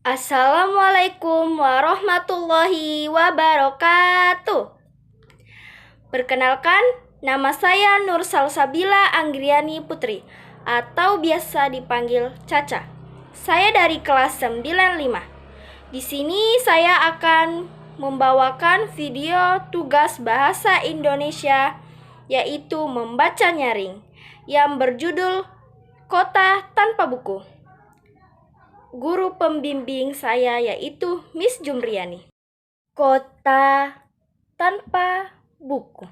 Assalamualaikum warahmatullahi wabarakatuh. Perkenalkan, nama saya Nur Salsabila Anggriani Putri atau biasa dipanggil Caca. Saya dari kelas 95. Di sini saya akan membawakan video tugas bahasa Indonesia yaitu membaca nyaring yang berjudul Kota Tanpa Buku. Guru pembimbing saya yaitu Miss Jumriani. Kota tanpa buku.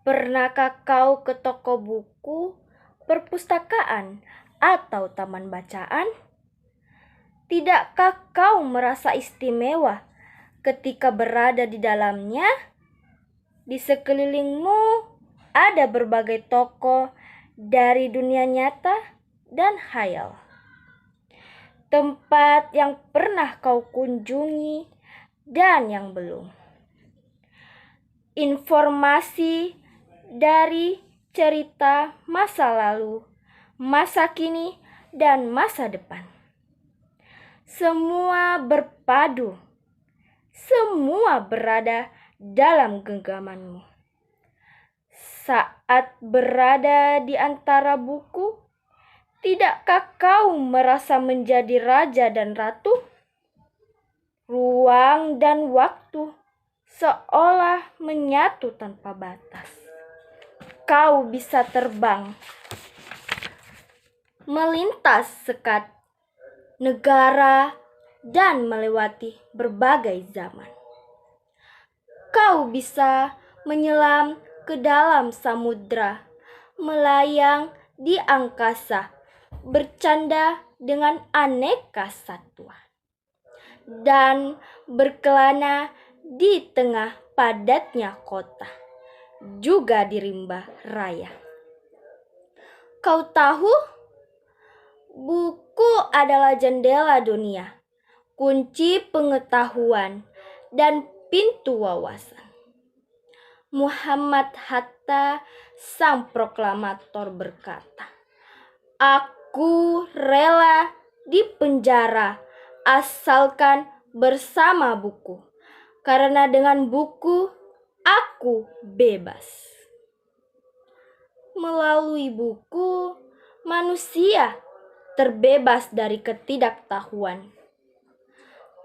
Pernahkah kau ke toko buku, perpustakaan, atau taman bacaan? Tidakkah kau merasa istimewa ketika berada di dalamnya? Di sekelilingmu ada berbagai toko dari dunia nyata dan khayal. Tempat yang pernah kau kunjungi dan yang belum. Informasi dari cerita masa lalu, masa kini, dan masa depan. Semua berpadu, semua berada dalam genggamanmu. Saat berada di antara buku, tidakkah kau merasa menjadi raja dan ratu? Ruang dan waktu seolah menyatu tanpa batas. Kau bisa terbang, melintas sekat negara, dan melewati berbagai zaman. Kau bisa menyelam ke dalam samudra, melayang di angkasa, bercanda dengan aneka satwa, dan berkelana di tengah padatnya kota, juga di rimba raya. Kau tahu, buku adalah jendela dunia, kunci pengetahuan, dan pintu wawasan. Muhammad Hatta, sang proklamator, berkata, "Aku rela dipenjara asalkan bersama buku, karena dengan buku aku bebas." Melalui buku, manusia terbebas dari ketidaktahuan.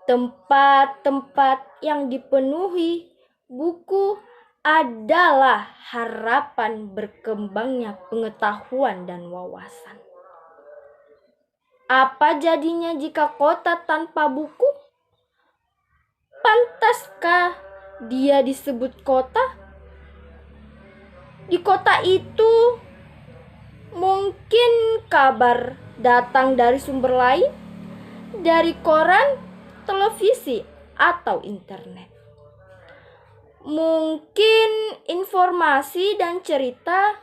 Tempat-tempat yang dipenuhi buku adalah harapan berkembangnya pengetahuan dan wawasan. Apa jadinya jika kota tanpa buku? Pantaskah dia disebut kota? Di kota itu mungkin kabar datang dari sumber lain, dari koran, televisi, atau internet. Mungkin informasi dan cerita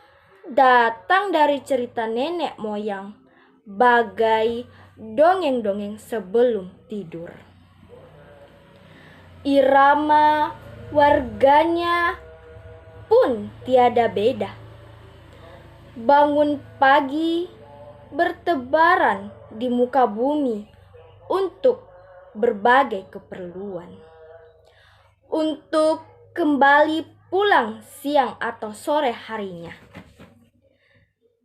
datang dari cerita nenek moyang, bagai dongeng-dongeng sebelum tidur. Irama warganya pun tiada beda. Bangun pagi, bertebaran di muka bumi untuk berbagai keperluan. Untuk kembali pulang siang atau sore harinya.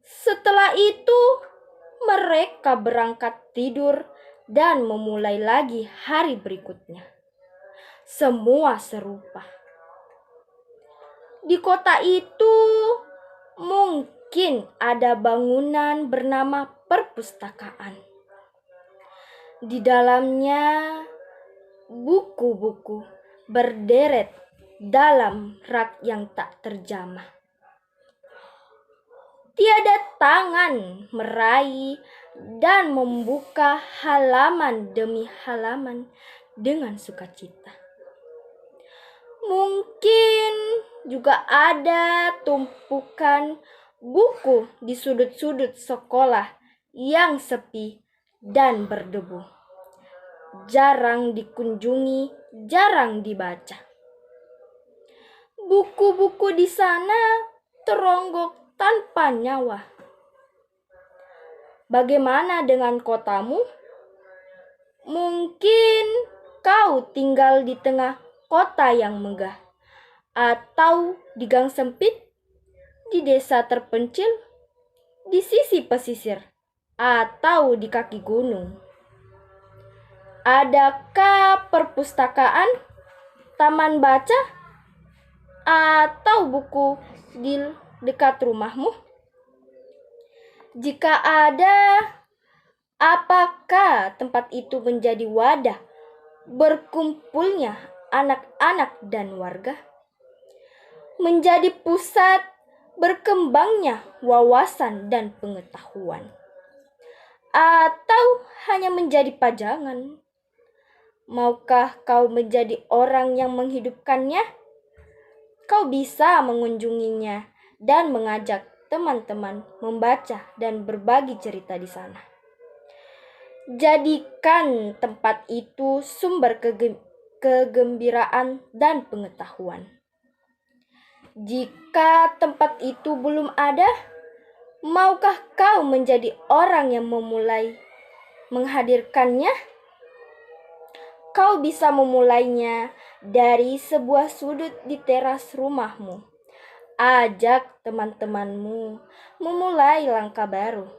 Setelah itu, mereka berangkat tidur dan memulai lagi hari berikutnya. Semua serupa. Di kota itu mungkin ada bangunan bernama perpustakaan. Di dalamnya buku-buku berderet dalam rak yang tak terjamah. Tiada tangan meraih dan membuka halaman demi halaman dengan sukacita. Mungkin juga ada tumpukan buku di sudut-sudut sekolah yang sepi dan berdebu. Jarang dikunjungi, jarang dibaca. Buku-buku di sana teronggok tanpa nyawa. Bagaimana dengan kotamu? Mungkin kau tinggal di tengah kota yang megah, atau di gang sempit, di desa terpencil, di sisi pesisir, atau di kaki gunung. Adakah perpustakaan, taman baca, atau buku di dekat rumahmu? Jika ada, apakah tempat itu menjadi wadah berkumpulnya anak-anak dan warga? Menjadi pusat berkembangnya wawasan dan pengetahuan? Atau hanya menjadi pajangan? Maukah kau menjadi orang yang menghidupkannya? Kau bisa mengunjunginya dan mengajak teman-teman membaca dan berbagi cerita di sana. Jadikan tempat itu sumber kegembiraan dan pengetahuan. Jika tempat itu belum ada, maukah kau menjadi orang yang memulai menghadirkannya? Kau bisa memulainya dari sebuah sudut di teras rumahmu. Ajak teman-temanmu memulai langkah baru.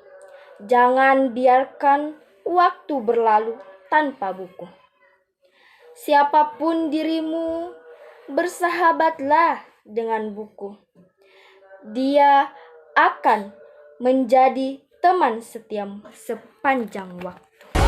Jangan biarkan waktu berlalu tanpa buku. Siapapun dirimu, bersahabatlah dengan buku. Dia akan menjadi teman setia sepanjang waktu.